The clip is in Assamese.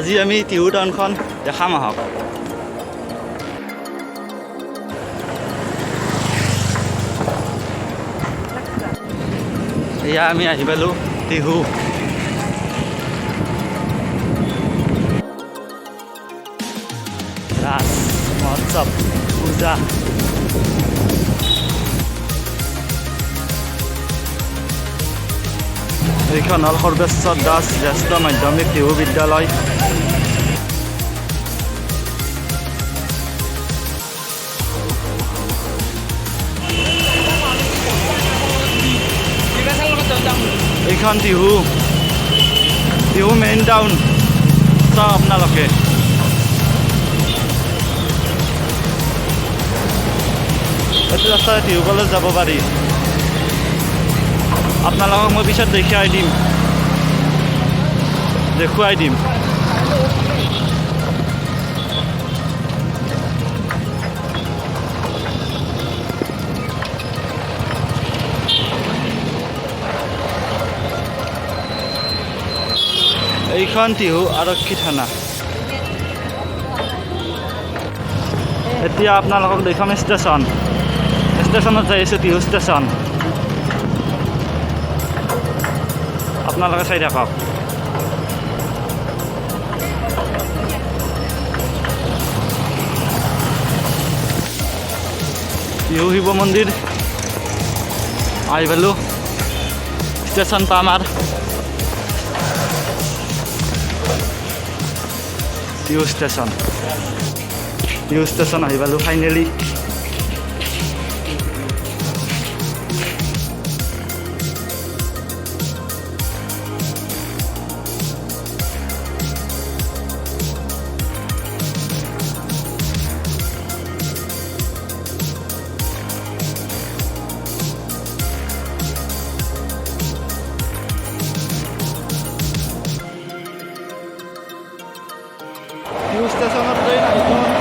আজি আমি টিহু টাউনখন দেখাম আহক। এয়া আমি আহি পালোঁ টিহু। ৰাস মহোৎসৱ পূজা এইখন হ'ল সৰ্বেশ্বৰ দাস জ্যেষ্ঠ মাধ্যমিক টিহু বিদ্যালয়। এইখন টিহু মেইন টাউন চাওক আপোনালোকে। এইটো ৰাস্তাৰে টিহু কলেজ যাব পাৰি। আপোনালোকক মই পিছত দেখুৱাই দিম। এইখন টিহু আৰক্ষী থানা। এতিয়া আপোনালোকক দেখুৱাম ষ্টেচনত যাই আছোঁ, টিহু ষ্টেচন। আপোনালোকে চাই থাকক। টিহু শিৱ মন্দিৰ আহি পালোঁ, ষ্টেচন পাম আৰু। টিহু ষ্টেচন আহি পালোঁ ফাইনেলি। টিহু ষ্টেচনত ট্ৰেইন আহিব।